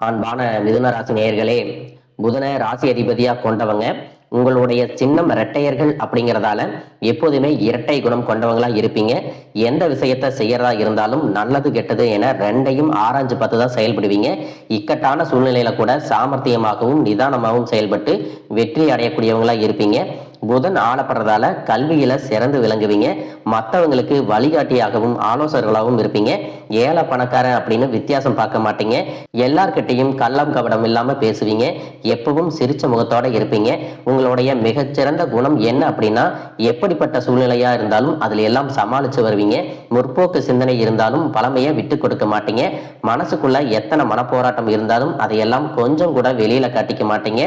அன்பான மிதுன ராசி நேயர்களே, புதன ராசி அதிபதியா கொண்டவங்க உங்களுடைய சின்னம் இரட்டையர்கள் அப்படிங்கிறதால எப்போதுமே இரட்டை குணம் கொண்டவங்களா இருப்பீங்க. எந்த விஷயத்த செய்யறதா இருந்தாலும் நல்லது கெட்டது என ரெண்டையும் ஆராய்ஞ்சு பார்த்து தான் செயல்படுவீங்க. இக்கட்டான சூழ்நிலையில கூட சாமர்த்தியமாகவும் நிதானமாகவும் செயல்பட்டு வெற்றி அடையக்கூடியவங்களா இருப்பீங்க. புதன் ஆளப்படுறதால கல்வியில சிறந்து விளங்குவீங்க. மற்றவங்களுக்கு வழிகாட்டியாகவும் ஆலோசகர்களாகவும் இருப்பீங்க. ஏழை பணக்காரன் அப்படின்னு வித்தியாசம் பார்க்க மாட்டீங்க. எல்லார்கிட்டையும் கள்ளம் கபடம் இல்லாம பேசுவீங்க. எப்பவும் சிரிச்ச முகத்தோட இருப்பீங்க. உங்களுடைய மிகச்சிறந்த குணம் என்ன அப்படின்னா, எப்படிப்பட்ட சூழ்நிலையா இருந்தாலும் அதுல எல்லாம் சமாளிச்சு வருவீங்க. முற்போக்கு சிந்தனை இருந்தாலும் பழமையை விட்டு கொடுக்க மாட்டீங்க. மனசுக்குள்ள எத்தனை மனப்போராட்டம் இருந்தாலும் அதையெல்லாம் கொஞ்சம் கூட வெளியில காட்டிக்க மாட்டீங்க.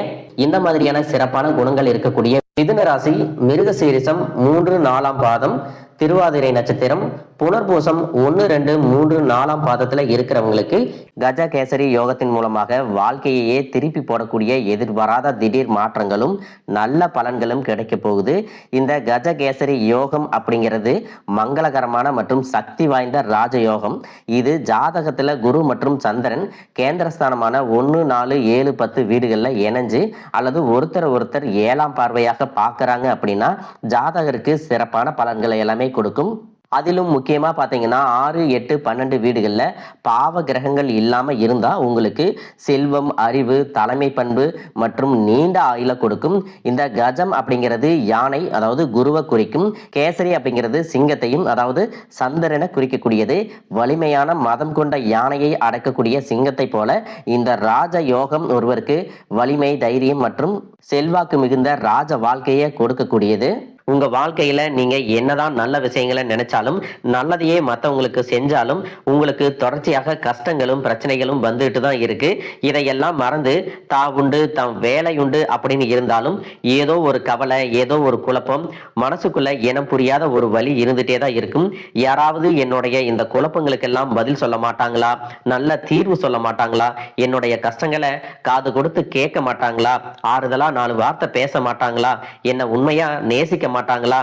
இந்த மாதிரியான சிறப்பான குணங்கள் இருக்கக்கூடிய மிதுன ராசி மிருக சீரிசம் 3-4 பாதம், திருவாதிரை நட்சத்திரம், புனர்பூசம் 1-2-3-4 பாதத்துல இருக்கிறவங்களுக்கு கஜ கேசரி யோகத்தின் மூலமாக வாழ்க்கையே திருப்பி போடக்கூடிய எதிர்பாராத திடீர் மாற்றங்களும் நல்ல பலன்களும் கிடைக்க போகுது. இந்த கஜ கேசரி யோகம் அப்படிங்கிறது மங்களகரமான மற்றும் சக்தி வாய்ந்த ராஜயோகம். இது ஜாதகத்துல குரு மற்றும் சந்திரன் கேந்திரஸ்தானமான 1, 4, 7, 10 வீடுகள்ல இணைஞ்சு அல்லது ஒருத்தர் 7ஆம் பார்வையாக பார்க்கறாங்க அப்படின்னா ஜாதகருக்கு சிறப்பான பலன்களை எல்லாமே கொடுக்கும். அதிலும் முக்கியமா பாத்தீங்கன்னா 6, 8, 12 வீடுகள்ல பாவ கிரகங்கள் இல்லாம இருந்தா உங்களுக்கு செல்வம், அறிவு, தலைமை பண்பு மற்றும் நீண்ட ஆயுள கொடுக்கும். இந்த கஜம் அப்படிங்கிறது யானை, அதாவது குருவை குறிக்கும். கேசரி அப்படிங்கிறது சிங்கத்தையும், அதாவது சந்திரனை குறிக்கக்கூடியது. வலிமையான மதம் கொண்ட யானையை அடக்கக்கூடிய சிங்கத்தை போல இந்த ராஜ யோகம் ஒருவருக்கு வலிமை, தைரியம் மற்றும் செல்வாக்கு மிகுந்த ராஜ வாழ்க்கையை கொடுக்கக்கூடியது. உங்க வாழ்க்கையில நீங்க என்னதான் நல்ல விஷயங்களை நினைச்சாலும், நல்லதையே மற்றவங்களுக்கு செஞ்சாலும் உங்களுக்கு தொடர்ச்சியாக கஷ்டங்களும் பிரச்சனைகளும் வந்துட்டு தான் இருக்கு. இதையெல்லாம் மறந்து தான் உண்டு தம் வேலை உண்டு அப்படின்னு இருந்தாலும் ஏதோ ஒரு கவலை, ஏதோ ஒரு குழப்பம், மனசுக்குள்ள இனம் புரியாத ஒரு வலி இருந்துட்டே தான் இருக்கும். யாராவது என்னுடைய இந்த குழப்பங்களுக்கெல்லாம் பதில் சொல்ல மாட்டாங்களா, நல்ல தீர்வு சொல்ல மாட்டாங்களா, என்னுடைய கஷ்டங்களை காது கொடுத்து கேட்க மாட்டாங்களா, ஆறுதலா 4 வார்த்தை பேச மாட்டாங்களா, என்ன உண்மையா நேசிக்க மாட்டாங்களா,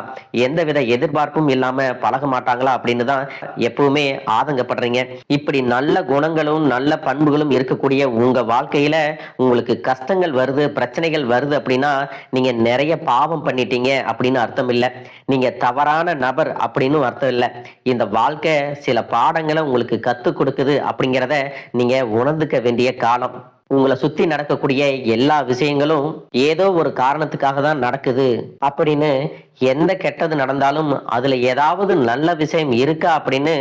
எந்தவித எதிர்பார்ப்பும் இல்லாம பழக மாட்டாங்களா அப்படின்னு தான் எப்பவுமே ஆதங்கப்படுறீங்க. இப்படி நல்ல குணங்களும் நல்ல பண்புகளும் இருக்கக்கூடிய உங்க வாழ்க்கையில உங்களுக்கு கஷ்டங்கள் வருது, பிரச்சனைகள் வருது அப்படின்னா நீங்க நிறைய பாவம் பண்ணிட்டீங்க அப்படின்னு அர்த்தம் இல்லை. நீங்க தவறான நபர் அப்படின்னு அர்த்தம் இல்லை. இந்த வாழ்க்கை சில பாடங்களை உங்களுக்கு கத்துக் கொடுக்குது அப்படிங்கிறத நீங்க உணர்ந்துக்க வேண்டிய காலம். உங்களை சுத்தி நடக்கக்கூடிய எல்லா விஷயங்களும் ஏதோ ஒரு காரணத்துக்காக தான் நடக்குது அப்படின்னு, எந்த கெட்டது நடந்தாலும் அதுல ஏதாவது நல்ல விஷயம் இருக்கா அப்படின்னு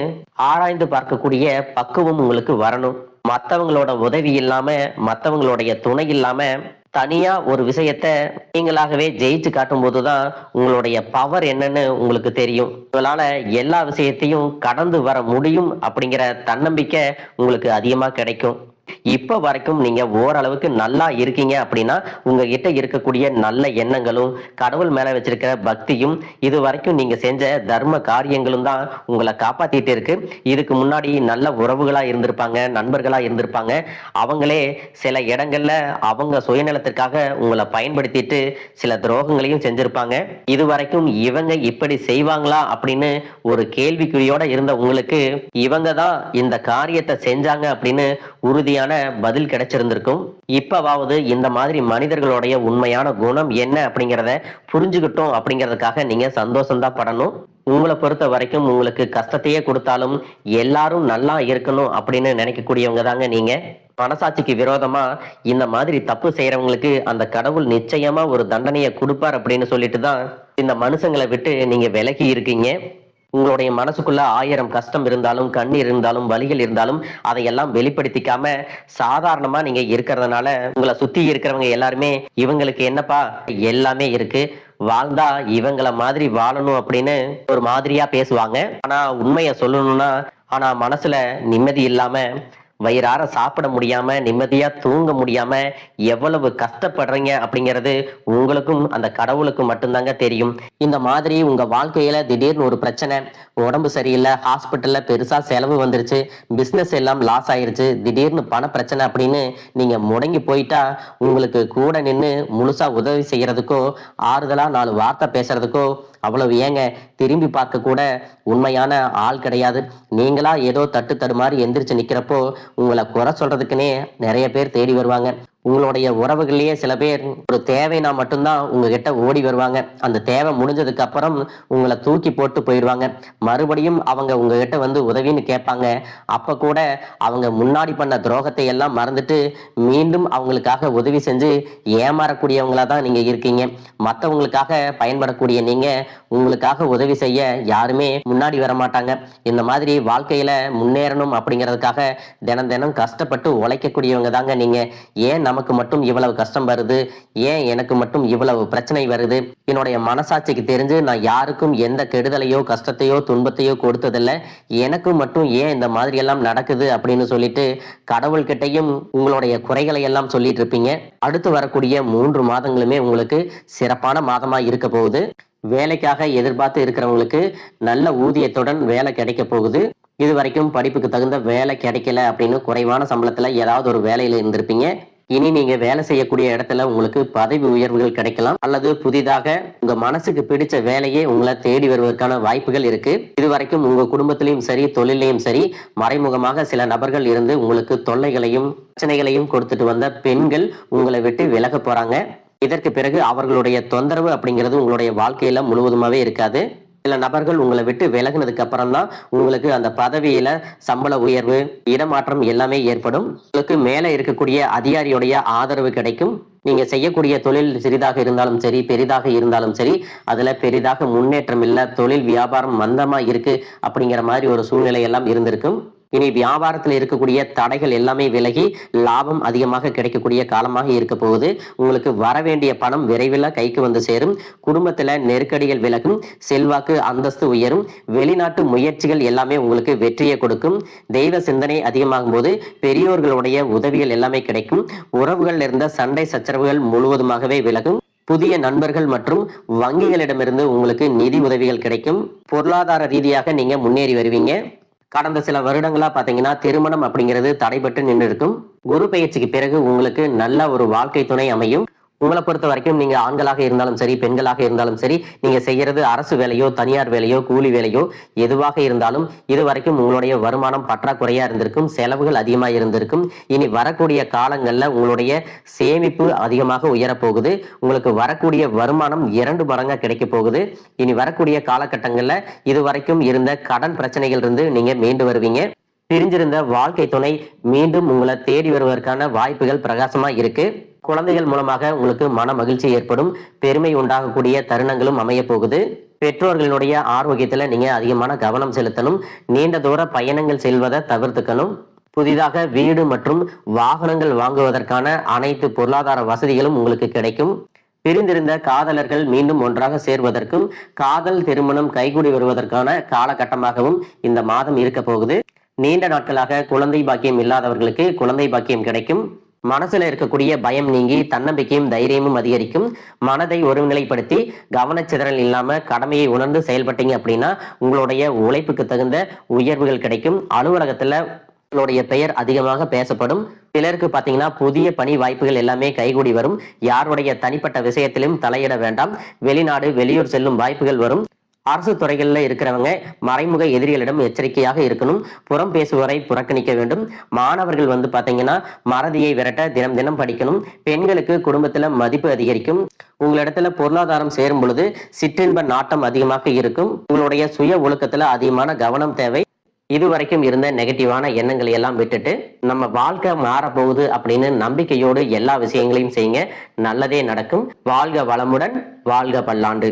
ஆராய்ந்து பார்க்கக்கூடிய பக்குவம் உங்களுக்கு வரணும். மற்றவங்களோட உதவி இல்லாம, மற்றவங்களுடைய துணை இல்லாம தனியா ஒரு விஷயத்த நீங்களாகவே ஜெயிச்சு காட்டும் போதுதான் உங்களுடைய பவர் என்னன்னு உங்களுக்கு தெரியும். உங்களால எல்லா விஷயத்தையும் கடந்து வர முடியும் அப்படிங்கிற தன்னம்பிக்கை உங்களுக்கு அதிகமா கிடைக்கும். இப்ப வரைக்கும் நீங்க ஓரளவுக்கு நல்லா இருக்கீங்க அப்படின்னா உங்ககிட்ட இருக்கக்கூடிய நல்ல எண்ணங்களும் கடவுள் மேல வச்சிருக்கிற பக்தியும் இது வரைக்கும் நீங்க செஞ்ச தர்ம காரியங்களும் தான் உங்களை காப்பாத்திட்டு இருக்கு. இதுக்கு முன்னாடி நல்ல உறவுகளா இருந்திருப்பாங்க, நண்பர்களா இருந்திருப்பாங்க. அவங்களே சில இடங்கள்ல அவங்க சுயநலத்திற்காக உங்களை பயன்படுத்திட்டு சில துரோகங்களையும் செஞ்சிருப்பாங்க. இது வரைக்கும் இவங்க இப்படி செய்வாங்களா அப்படின்னு ஒரு கேள்விக்குறியோட இருந்த உங்களுக்கு இவங்க தான் இந்த காரியத்தை செஞ்சாங்க அப்படின்னு உறுதியான பதில் கிடைச்சிருந்திருக்கும். இப்பவாவது இந்த மாதிரி மனிதர்களுடைய உண்மையான குணம் என்ன அப்படிங்கிறத புரிஞ்சுக்கிட்டோம் அப்படிங்கிறதுக்காக நீங்க சந்தோஷம் தான் படணும். உங்களை பொறுத்த வரைக்கும் உங்களுக்கு கஷ்டத்தையே கொடுத்தாலும் எல்லாரும் நல்லா இருக்கணும் அப்படின்னு நினைக்கக்கூடியவங்க தாங்க நீங்க. மனசாட்சிக்கு விரோதமா இந்த மாதிரி தப்பு செய்யறவங்களுக்கு அந்த கடவுள் நிச்சயமா ஒரு தண்டனையை கொடுப்பார் அப்படின்னு சொல்லிட்டு தான் இந்த மனுஷங்களை விட்டு நீங்க விலகி இருக்கீங்க. உங்களுடைய மனசுக்குள்ள 1000 கஷ்டம் இருந்தாலும், கண்ணீர் இருந்தாலும், வலிகள் இருந்தாலும் அதையெல்லாம் வெளிப்படுத்திக்காம சாதாரணமா நீங்க இருக்கிறதுனால உங்களை சுத்தி இருக்கிறவங்க எல்லாருமே இவங்களுக்கு என்னப்பா எல்லாமே இருக்கு, வாழ்ந்தா இவங்கள மாதிரி வாழணும் அப்படின்னு ஒரு மாதிரியா பேசுவாங்க. ஆனா உண்மைய சொல்லணும்னா, ஆனா மனசுல நிம்மதி இல்லாம, வயிறார சாப்பிட முடியாம, நிம்மதியா தூங்க முடியாம எவ்வளவு கஷ்டப்படுறீங்க அப்படிங்கிறது உங்களுக்கும் அந்த கடவுளுக்கும் மட்டும்தாங்க தெரியும். இந்த மாதிரி உங்க வாழ்க்கையில திடீர்னு ஒரு பிரச்சனை, உடம்பு சரியில்லை, ஹாஸ்பிட்டல்ல பெருசா செலவு வந்துருச்சு, பிசினஸ் எல்லாம் லாஸ் ஆயிருச்சு, திடீர்னு பண பிரச்சனை அப்படின்னு நீங்க முடங்கி போயிட்டா உங்களுக்கு கூட நின்று முழுசா உதவி செய்யறதுக்கோ, ஆறுதலா 4 வார்த்தை பேசுறதுக்கோ, அவ்வளவு ஏங்க, திரும்பி பார்க்க கூட உண்மையான ஆள் கிடையாது. நீங்களா ஏதோ தட்டு தடுமாறி எந்திரிச்சு நிக்கிறப்போ உங்களை குறை சொல்றதுக்குன்னே நிறைய பேர் தேடி வருவாங்க. உங்களுடைய உறவுகள்லயே சில பேர் ஒரு தேவைனா மட்டும்தான் உங்ககிட்ட ஓடி வருவாங்க. அந்த தேவை முடிஞ்சதுக்கு அப்புறம் உங்களை தூக்கி போட்டு போயிடுவாங்க. மறுபடியும் அவங்க உங்ககிட்ட வந்து உதவின்னு கேட்பாங்க. அப்ப கூட அவங்க முன்னாடி பண்ண துரோகத்தை எல்லாம் மறந்துட்டு மீண்டும் அவங்களுக்காக உதவி செஞ்சு ஏமாறக்கூடியவங்களா தான் நீங்க இருக்கீங்க. மற்றவங்களுக்காக பயன்படக்கூடிய நீங்க உங்களுக்காக உதவி செய்ய யாருமே முன்னாடி வர மாட்டாங்க. இந்த மாதிரி வாழ்க்கையில முன்னேறணும் அப்படிங்கிறதுக்காக தினம் தினம் கஷ்டப்பட்டு உழைக்கக்கூடியவங்க தாங்க நீங்க. ஏன் நமக்கு மட்டும் இவ்வளவு கஷ்டம் வருது, ஏன் எனக்கு மட்டும் இவ்வளவு பிரச்சனை வருது, என்னுடைய மனசாட்சிக்கு தெரிஞ்சு நான் யாருக்கும் எந்த கெடுதலையோ கஷ்டத்தையோ துன்பத்தையோ கொடுத்ததில்லை, எனக்கு மட்டும் ஏன் இந்த மாதிரி எல்லாம் நடக்குது அப்படின்னு சொல்லிட்டு கடவுள்கிட்டையும் உங்களுடைய குறைகளை எல்லாம் சொல்லிட்டு இருப்பீங்க. அடுத்து வரக்கூடிய 3 மாதங்களுமே உங்களுக்கு சிறப்பான மாதமா இருக்க போகுது. வேலைக்காக எதிர்பார்த்து இருக்கிறவங்களுக்கு நல்ல ஊதியத்துடன் வேலை கிடைக்க போகுது. இது வரைக்கும் படிப்புக்கு தகுந்த வேலை கிடைக்கல அப்படின்னு குறைவான சம்பளத்துல ஏதாவது ஒரு வேலையில இருந்திருப்பீங்க. இனி நீங்க வேலை செய்யக்கூடிய இடத்துல உங்களுக்கு பதவி உயர்வுகள் கிடைக்கலாம், அல்லது புதிதாக உங்க மனசுக்கு பிடிச்ச வேலையே உங்களை தேடி வருவதற்கான வாய்ப்புகள் இருக்கு. இது வரைக்கும் உங்க குடும்பத்திலையும் சரி தொழிலையும் சரி மறைமுகமாக சில நபர்கள் இருந்து உங்களுக்கு தொல்லைகளையும் பிரச்சனைகளையும் கொடுத்துட்டு வந்த பெண்கள் உங்களை விட்டு விலக போறாங்க. இதற்கு பிறகு அவர்களுடைய தொந்தரவு அப்படிங்கிறது உங்களுடைய வாழ்க்கையில முழுவதுமாவே இருக்காது. சில நபர்கள் உங்களை விட்டு விலகினதுக்கு அப்புறம் தான் உங்களுக்கு அந்த பதவியில சம்பள உயர்வு, இடமாற்றம் எல்லாமே ஏற்படும். உங்களுக்கு மேலே இருக்கக்கூடிய அதிகாரியுடைய ஆதரவு கிடைக்கும். நீங்க செய்யக்கூடிய தொழில் சிறிதாக இருந்தாலும் சரி பெரிதாக இருந்தாலும் சரி அதுல பெரிதாக முன்னேற்றம் இல்லை, தொழில் வியாபாரம் மந்தமா இருக்கு அப்படிங்கிற மாதிரி ஒரு சூழ்நிலை எல்லாம் இருந்திருக்கும். இனி வியாபாரத்தில் இருக்கக்கூடிய தடைகள் எல்லாமே விலகி லாபம் அதிகமாக கிடைக்கக்கூடிய காலமாக இருக்க போகுது. உங்களுக்கு வர வேண்டிய பணம் விரைவில் கைக்கு வந்து சேரும். குடும்பத்துல நெருக்கடிகள் விலகும், செல்வாக்கு அந்தஸ்து உயரும், வெளிநாட்டு முயற்சிகள் எல்லாமே உங்களுக்கு வெற்றியை கொடுக்கும். தெய்வ சிந்தனை அதிகமாகும் போது பெரியோர்களுடைய உதவிகள் எல்லாமே கிடைக்கும். உறவுகள் இருந்த சண்டை சச்சரவுகள் முழுவதுமாகவே விலகும். புதிய நண்பர்கள் மற்றும் வங்கிகளிடமிருந்து உங்களுக்கு நிதி உதவிகள் கிடைக்கும். பொருளாதார ரீதியாக நீங்க முன்னேறி வருவீங்க. கடந்த சில வருடங்களா பாத்தீங்கன்னா திருமணம் அப்படிங்கிறது தடைபட்டு நின்று இருக்கும். குரு பயிற்சிக்கு பிறகு உங்களுக்கு நல்ல ஒரு வாழ்க்கை துணை அமையும். உங்களை பொறுத்த வரைக்கும் நீங்க ஆண்களாக இருந்தாலும் சரி பெண்களாக இருந்தாலும் சரி நீங்க செய்யறது அரசு வேலையோ தனியார் வேலையோ கூலி வேலையோ எதுவாக இருந்தாலும் இது வரைக்கும் உங்களுடைய வருமானம் பற்றாக்குறையா இருந்திருக்கும், செலவுகள் அதிகமா இருந்திருக்கும். இனி வரக்கூடிய காலங்கள்ல உங்களுடைய சேமிப்பு அதிகமாக உயரப்போகுது. உங்களுக்கு வரக்கூடிய வருமானம் 2 மடங்கா கிடைக்க போகுது. இனி வரக்கூடிய காலகட்டங்கள்ல இது வரைக்கும் இருந்த கடன் பிரச்சனைகள் இருந்து நீங்க மீண்டு வருவீங்க. பிரிஞ்சிருந்த வாழ்க்கை துணை மீண்டும் உங்களை தேடி வருவதற்கான வாய்ப்புகள் பிரகாசமா இருக்கு. குழந்தைகள் மூலமாக உங்களுக்கு மன மகிழ்ச்சி ஏற்படும், பெருமை உண்டாகக்கூடிய தருணங்களும் அமைய போகுது. பெற்றோர்களுடைய ஆரோக்கியத்துல நீங்க அதிகமான கவனம் செலுத்தணும். நீண்ட தூர பயணங்கள் செல்வதை தவிர்த்துக்கணும். புதிதாக வீடு மற்றும் வாகனங்கள் வாங்குவதற்கான அனைத்து பொருளாதார வசதிகளும் உங்களுக்கு கிடைக்கும். பிரிந்திருந்த காதலர்கள் மீண்டும் ஒன்றாக சேர்வதற்கும் காதல் திருமணம் கைகூடி வருவதற்கான காலகட்டமாகவும் இந்த மாதம் இருக்க போகுது. நீண்ட நாட்களாக குழந்தை பாக்கியம் இல்லாதவர்களுக்கு குழந்தை பாக்கியம் கிடைக்கும். மனசுல இருக்கக்கூடிய பயம் நீங்கி தன்னம்பிக்கையும் தைரியமும் அதிகரிக்கும். மனதை ஒருநிலைப்படுத்தி கவனச்சிதறல் இல்லாம கடமையை உணர்ந்து செயல்பட்டீங்க அப்படின்னா உங்களுடைய உழைப்புக்கு தகுந்த உயர்வுகள் கிடைக்கும். அலுவலகத்துல உங்களுடைய பெயர் அதிகமாக பேசப்படும். சிலருக்கு பாத்தீங்கன்னா புதிய பணி வாய்ப்புகள் எல்லாமே கைகூடி வரும். யாருடைய தனிப்பட்ட விஷயத்திலும் தலையிட வேண்டாம். வெளிநாடு வெளியூர் செல்லும் வாய்ப்புகள் வரும். அரசு துறைகளில் இருக்கிறவங்க மறைமுக எதிரிகளிடம் எச்சரிக்கையாக இருக்கணும். புறம் பேசுவரை புறக்கணிக்க வேண்டும். மாணவர்கள் பாத்தீங்கன்னா மறதியை விரட்ட தினம் தினம் படிக்கணும். பெண்களுக்கு குடும்பத்துல மதிப்பு அதிகரிக்கும். உங்களிடத்துல பொருளாதாரம் சேரும் பொழுது சிற்றின்ப நாட்டம் அதிகமாக இருக்கும். உங்களுடைய சுய ஒழுக்கத்துல அதிகமான கவனம் தேவை. இதுவரைக்கும் இருந்த நெகட்டிவான எண்ணங்களை எல்லாம் விட்டுட்டு நம்ம வாழ்க்கை மாறப்போகுது அப்படின்னு நம்பிக்கையோடு எல்லா விஷயங்களையும் செய்யுங்க. நல்லதே நடக்கும். வாழ்க வளமுடன், வாழ்க பல்லாண்டு.